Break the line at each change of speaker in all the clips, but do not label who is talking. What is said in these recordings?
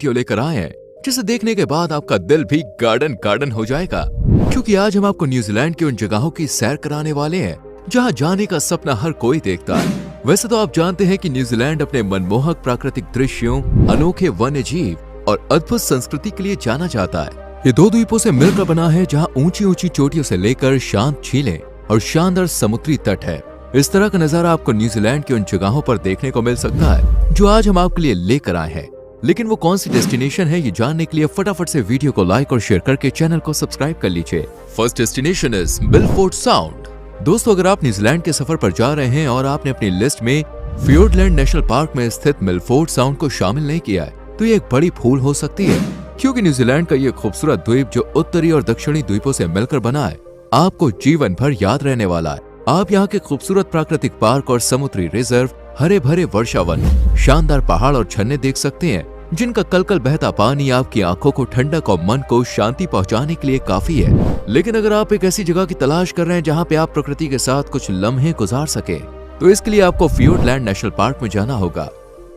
Video लेकर आए हैं जिसे देखने के बाद आपका दिल भी गार्डन गार्डन हो जाएगा, क्योंकि आज हम आपको न्यूजीलैंड की उन जगहों की सैर कराने वाले हैं जहां जाने का सपना हर कोई देखता है। वैसे तो आप जानते हैं कि न्यूजीलैंड अपने मनमोहक प्राकृतिक दृश्यों, अनोखे वन्य जीव और अद्भुत संस्कृति के लिए जाना जाता है। ये दो द्वीपों से मिलकर बना है जहाँ ऊंची ऊंची चोटियों से लेकर शांत झीलें और शानदार समुद्री तट है। इस तरह का नजारा आपको न्यूजीलैंड की उन जगहों पर देखने को मिल सकता है जो आज हम आपके लिए लेकर आए हैं। लेकिन वो कौन सी डेस्टिनेशन है ये जानने के लिए फटाफट से वीडियो को लाइक और शेयर करके चैनल को सब्सक्राइब कर लीजिए। First destination is Milford sound. दोस्तों, अगर आप न्यूजीलैंड के सफर पर जा रहे हैं और आपने अपनी लिस्ट में फियोर्डलैंड नेशनल पार्क में स्थित मिलफोर्ड साउंड को शामिल नहीं किया है तो ये एक बड़ी भूल हो सकती है, क्योंकि न्यूजीलैंड का ये खूबसूरत द्वीप जो उत्तरी और दक्षिणी द्वीपों से मिलकर बना है आपको जीवन भर याद रहने वाला है। आप यहाँ के खूबसूरत प्राकृतिक पार्क और समुद्री रिजर्व, हरे भरे वर्षावन, शानदार पहाड़ और झरने देख सकते हैं जिनका कलकल बहता पानी आपकी आंखों को ठंडक और मन को शांति पहुंचाने के लिए काफी है। लेकिन अगर आप एक ऐसी जगह की तलाश कर रहे हैं जहां पे आप प्रकृति के साथ कुछ लम्हे गुजार सके तो इसके लिए आपको फियोर्डलैंड नेशनल पार्क में जाना होगा,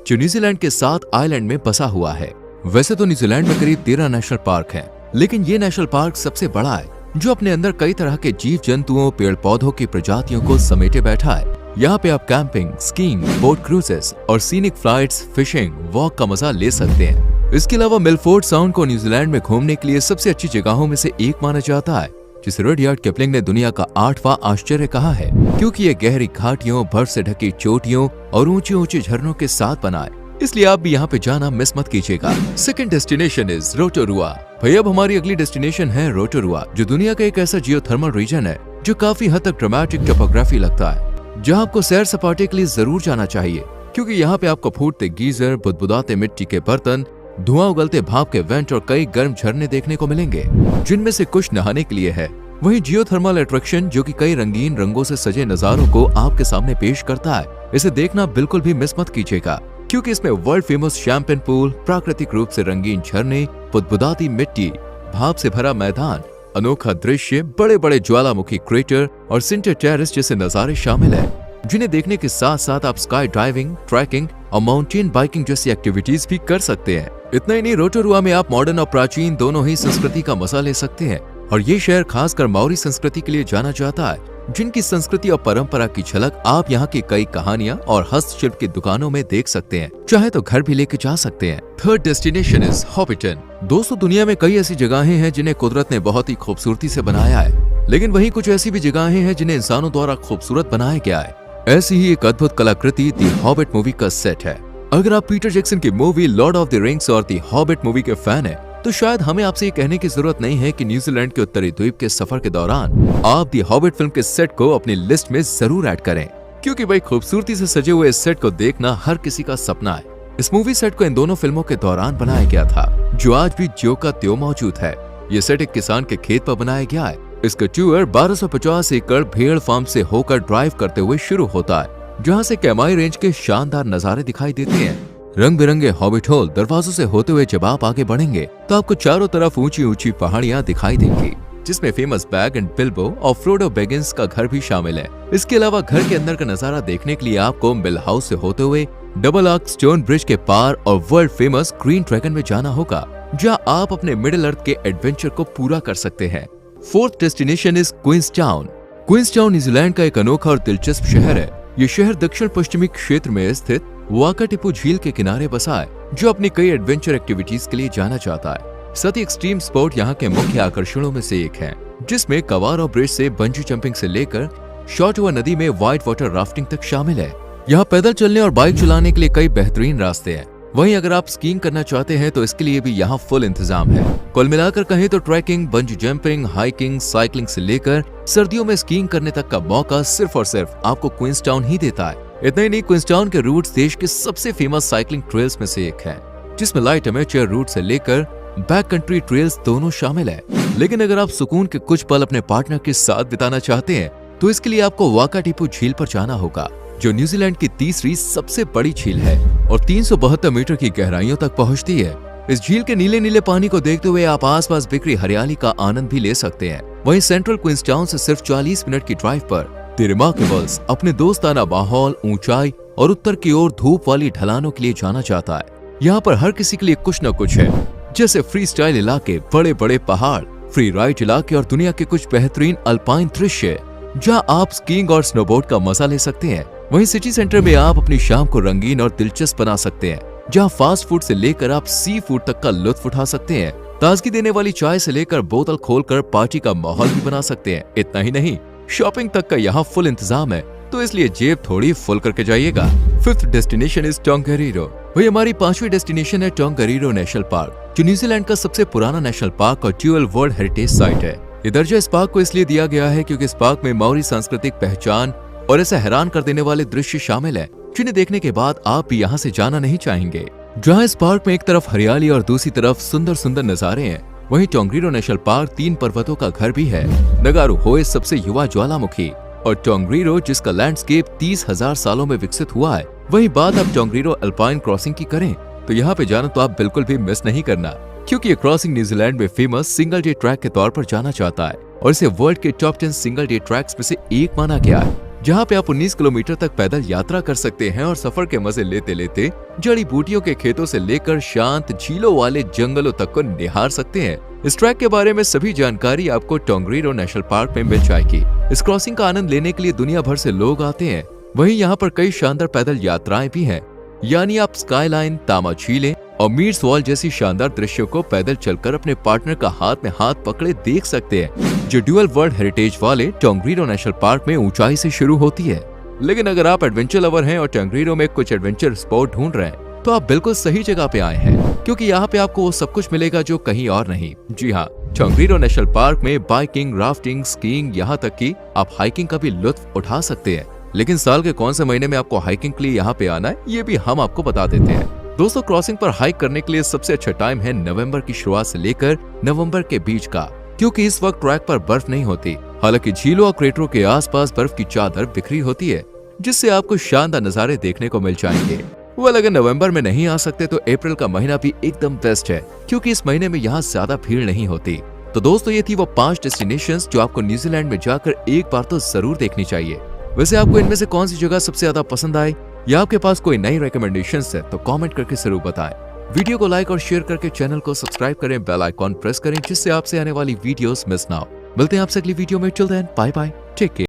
जो न्यूजीलैंड के 7 आइलैंड में बसा हुआ है। वैसे तो न्यूजीलैंड में करीब 13 नेशनल पार्क हैं, लेकिन ये नेशनल पार्क सबसे बड़ा है जो अपने अंदर कई तरह के जीव जंतुओं, पेड़ पौधों की प्रजातियों को समेटे बैठा है। यहाँ पे आप कैंपिंग, स्कीइंग, बोट क्रूजेस और सीनिक फ्लाइट्स, फिशिंग, वॉक का मजा ले सकते हैं। इसके अलावा मिलफोर्ड साउंड को न्यूजीलैंड में घूमने के लिए सबसे अच्छी जगहों में से एक माना जाता है, जिसे रुडयार्ड किपलिंग ने दुनिया का 8वां आश्चर्य कहा है, क्योंकि ये गहरी घाटियों, बर्फ से ढकी चोटियों और ऊंचे ऊंचे झरनों के साथ बना है। इसलिए आप भी यहाँ पे जाना मिस मत कीजिएगा। Second destination is Rotorua. भाई, अब हमारी अगली डेस्टिनेशन है रोटोरुआ, जो दुनिया का एक ऐसा जियोथर्मल रीजन है जो काफी हद तक ड्रामेटिक टोपोग्राफी लगता है, जहाँ आपको सैर सपाटे के लिए जरूर जाना चाहिए, क्योंकि यहाँ पे आपको फूटते गीजर, बुदबुदाते मिट्टी के बर्तन, धुआं उगलते भाप के वेंट और कई गर्म झरने देखने को मिलेंगे, जिनमें से कुछ नहाने के लिए है। वहीं जियोथर्मल अट्रैक्शन जो कि कई रंगीन रंगों से सजे नजारों को आपके सामने पेश करता है, इसे देखना बिल्कुल भी मिस मत कीजिएगा, क्योंकि इसमें वर्ल्ड फेमस शैंपेन पूल, प्राकृतिक रूप से रंगीन झरने, बुदबुदाती मिट्टी, भाप से भरा मैदान, अनोखा दृश्य, बड़े बड़े ज्वालामुखी क्रेटर और सिंटर टेरेस जैसे नजारे शामिल हैं, जिन्हें देखने के साथ साथ आप स्काई ड्राइविंग, ट्रैकिंग और माउंटेन बाइकिंग जैसी एक्टिविटीज भी कर सकते हैं। इतना ही नहीं, रोटोरुआ में आप मॉडर्न और प्राचीन दोनों ही संस्कृति का मजा ले सकते हैं, और ये शहर खासकर माओरी संस्कृति के लिए जाना जाता है, जिनकी संस्कृति और परंपरा की झलक आप यहाँ की कई कहानियां और हस्तशिल्प की दुकानों में देख सकते हैं, चाहे तो घर भी लेके जा सकते हैं। Third destination is Hobbiton. दोस्तों, दुनिया में कई ऐसी जगहें हैं जिन्हें कुदरत ने बहुत ही खूबसूरती से बनाया है, लेकिन वहीं कुछ ऐसी भी जगहें हैं जिन्हें इंसानों द्वारा खूबसूरत बनाया गया है। ऐसी ही एक अद्भुत कलाकृति दी हॉबिट मूवी का सेट है। अगर आप पीटर जैक्सन की movie Lord of the rings और दी हॉबिट मूवी के फैन है तो शायद हमें आपसे ये कहने की जरूरत नहीं है कि न्यूजीलैंड के उत्तरी द्वीप के सफर के दौरान आप दी हॉबिट फिल्म के सेट को अपनी लिस्ट में जरूर ऐड करें, क्योंकि भाई खूबसूरती से सजे हुए इस सेट को देखना हर किसी का सपना है। इस मूवी सेट को इन दोनों फिल्मों के दौरान बनाया गया था, जो आज भी ज्यों का त्यों मौजूद है। ये सेट एक किसान के खेत पर बनाया गया है। इसका टूर 1250 एकड़ भेड़ फार्म से होकर ड्राइव करते हुए शुरू होता है, जहाँ से कैमाई रेंज के शानदार नजारे दिखाई देते हैं। रंग बिरंगे हॉबिट होल दरवाजों से होते हुए जब आप आगे बढ़ेंगे तो आपको चारों तरफ ऊंची ऊंची पहाड़ियां दिखाई देंगी, जिसमें फेमस बैग एंड बिल्बो और फ्रोडो बेगिंस का घर भी शामिल है। इसके अलावा घर के अंदर का नजारा देखने के लिए आपको मिल हाउस से होते हुए डबल आर्क स्टोन ब्रिज के पार और वर्ल्ड फेमस ग्रीन ड्रैगन में जाना होगा, जहाँ आप अपने मिडिल अर्थ के एडवेंचर को पूरा कर सकते हैं। Fourth destination is Queenstown. Queenstown New Zealand का एक अनोखा और दिलचस्प शहर है। ये शहर दक्षिण पश्चिमी क्षेत्र में स्थित वाकाटिपू झील के किनारे बसा है, जो अपनी कई एडवेंचर एक्टिविटीज के लिए जाना जाता है। साथ ही एक्सट्रीम स्पोर्ट यहाँ के मुख्य आकर्षणों में से एक है, जिसमें कवारो ब्रिज से बंजी जंपिंग से लेकर शॉटवा नदी में व्हाइट वाटर राफ्टिंग तक शामिल है। यहाँ पैदल चलने और बाइक चलाने के लिए कई बेहतरीन रास्ते हैं। वहीं अगर आप स्कीइंग करना चाहते हैं तो इसके लिए भी यहाँ फुल इंतजाम है। कुल मिलाकर कहें तो trekking, bungee jumping, hiking, cycling से लेकर सर्दियों में स्कीइंग करने तक का मौका सिर्फ और सिर्फ आपको क्वींसटाउन ही देता है। इतना ही नहीं, क्वींसटाउन के रूट्स देश के सबसे फेमस साइकिलिंग ट्रेल्स में से एक है, जिसमें लाइट एमेचर रूट से लेकर बैक कंट्री ट्रेल्स दोनों शामिल है। लेकिन अगर आप सुकून के कुछ पल अपने पार्टनर के साथ बिताना चाहते हैं तो इसके लिए आपको वाकाटिपू झील पर जाना होगा, जो न्यूजीलैंड की तीसरी सबसे बड़ी झील है और 372 मीटर की गहराइयों तक पहुंचती है। इस झील के नीले नीले पानी को देखते हुए आप आसपास बिखरी हरियाली का आनंद भी ले सकते हैं। वहीं सेंट्रल क्वींसटाउन से सिर्फ 40 मिनट की ड्राइव पर द रिमार्केबल्स अपने दोस्ताना माहौल, ऊंचाई और उत्तर की ओर धूप वाली ढलानों के लिए जाना जाता है। यहाँ पर हर किसी के लिए कुछ न कुछ है, जैसे फ्री स्टाइल इलाके, बड़े बड़े पहाड़, फ्री राइड इलाके और दुनिया के कुछ बेहतरीन अल्पाइन दृश्य जहाँ आप स्कीइंग और स्नोबोर्ड का मजा ले सकते हैं। वहीं सिटी सेंटर में आप अपनी शाम को रंगीन और दिलचस्प बना सकते हैं, जहाँ फास्ट फूड से लेकर आप सी फूड तक का लुत्फ उठा सकते हैं। ताजगी देने वाली चाय से लेकर बोतल खोलकर पार्टी का माहौल भी बना सकते हैं। इतना ही नहीं, शॉपिंग तक का यहाँ फुल इंतजाम है, तो इसलिए जेब थोड़ी फुल करके जाइएगा। Fifth destination is Tongariro. वही हमारी 5वीं डेस्टिनेशन है टोंगारीरो नेशनल पार्क, जो न्यूजीलैंड का सबसे पुराना नेशनल पार्क और ड्यूअल वर्ल्ड हेरिटेज साइट है। ये दर्जा इस पार्क को इसलिए दिया गया है क्योंकि इस पार्क में माओरी सांस्कृतिक पहचान और ऐसा हैरान कर देने वाले दृश्य शामिल है, जिन्हें देखने के बाद आप भी यहाँ से जाना नहीं चाहेंगे। जहाँ इस पार्क में एक तरफ हरियाली और दूसरी तरफ सुंदर सुंदर नजारे हैं, वहीं टोंगारीरो नेशनल पार्क 3 पर्वतों का घर भी है। नगारू होए सबसे युवा ज्वालामुखी और टोंगारीरो जिसका लैंडस्केप 30,000 सालों में विकसित हुआ है। वहीं बात आप टोंगारीरो अल्पाइन क्रॉसिंग की करें तो यहाँ पे जाना तो आप बिल्कुल भी मिस नहीं करना, क्योंकि ये क्रॉसिंग न्यूजीलैंड में फेमस सिंगल डे ट्रैक के तौर पर जाना जाता है और इसे वर्ल्ड के टॉप 10 सिंगल डे ट्रैक्स में से एक माना गया है, जहाँ पे आप 19 किलोमीटर तक पैदल यात्रा कर सकते हैं और सफर के मजे लेते लेते जड़ी बूटियों के खेतों से लेकर शांत झीलों वाले जंगलों तक को निहार सकते हैं। इस ट्रैक के बारे में सभी जानकारी आपको टोंगारीरो नेशनल पार्क में मिल जाएगी। इस क्रॉसिंग का आनंद लेने के लिए दुनिया भर से लोग आते हैं। वहीं यहाँ पर कई शानदार पैदल यात्राएं भी हैं, यानी आप स्काईलाइन, तामा झीलें और मीर्स वॉल जैसी शानदार दृश्यों को पैदल चलकर अपने पार्टनर का हाथ में हाथ पकड़े देख सकते हैं, जो ड्यूअल वर्ल्ड हेरिटेज वाले टोंगारीरो नेशनल पार्क में ऊंचाई से शुरू होती है। लेकिन अगर आप एडवेंचर लवर हैं और टोंगारीरो में कुछ एडवेंचर स्पॉट ढूंढ रहे हैं, तो आप बिल्कुल सही जगह पे आए हैं, क्योंकि यहाँ पे आपको वो सब कुछ मिलेगा जो कहीं और नहीं। जी हाँ, टोंगारीरो नेशनल पार्क में बाइकिंग, राफ्टिंग, स्कीइंग, यहाँ तक कि आप हाइकिंग का भी लुत्फ उठा सकते हैं। लेकिन साल के कौन से महीने में आपको हाइकिंग के लिए यहाँ पे आना है, ये भी हम आपको बता देते हैं। दोस्तों, क्रॉसिंग पर हाइक करने के लिए सबसे अच्छा टाइम है नवंबर की शुरुआत से लेकर नवंबर के बीच का, क्योंकि इस वक्त ट्रैक पर बर्फ नहीं होती। हालांकि झीलों और क्रेटरों के आसपास बर्फ की चादर बिखरी होती है, जिससे आपको शानदार नजारे देखने को मिल जाएंगे। अगर नवंबर में नहीं आ सकते तो अप्रैल का महीना भी एकदम बेस्ट है, क्योंकि इस महीने में यहाँ ज्यादा भीड़ नहीं होती। तो दोस्तों, ये थी वो 5 डेस्टिनेशंस जो आपको न्यूजीलैंड में जाकर एक बार तो जरूर देखनी चाहिए। वैसे आपको इनमें से कौन सी जगह सबसे ज्यादा पसंद आई, या आपके पास कोई नई रिकमेंडेशंस है, तो कमेंट करके जरूर बताएं। वीडियो को लाइक और शेयर करके चैनल को सब्सक्राइब करें, बेल आइकॉन प्रेस करें, जिससे आपसे आने वाली वीडियोस मिस ना हो। मिलते हैं आपसे अगली वीडियो में। Till then, bye bye, take care.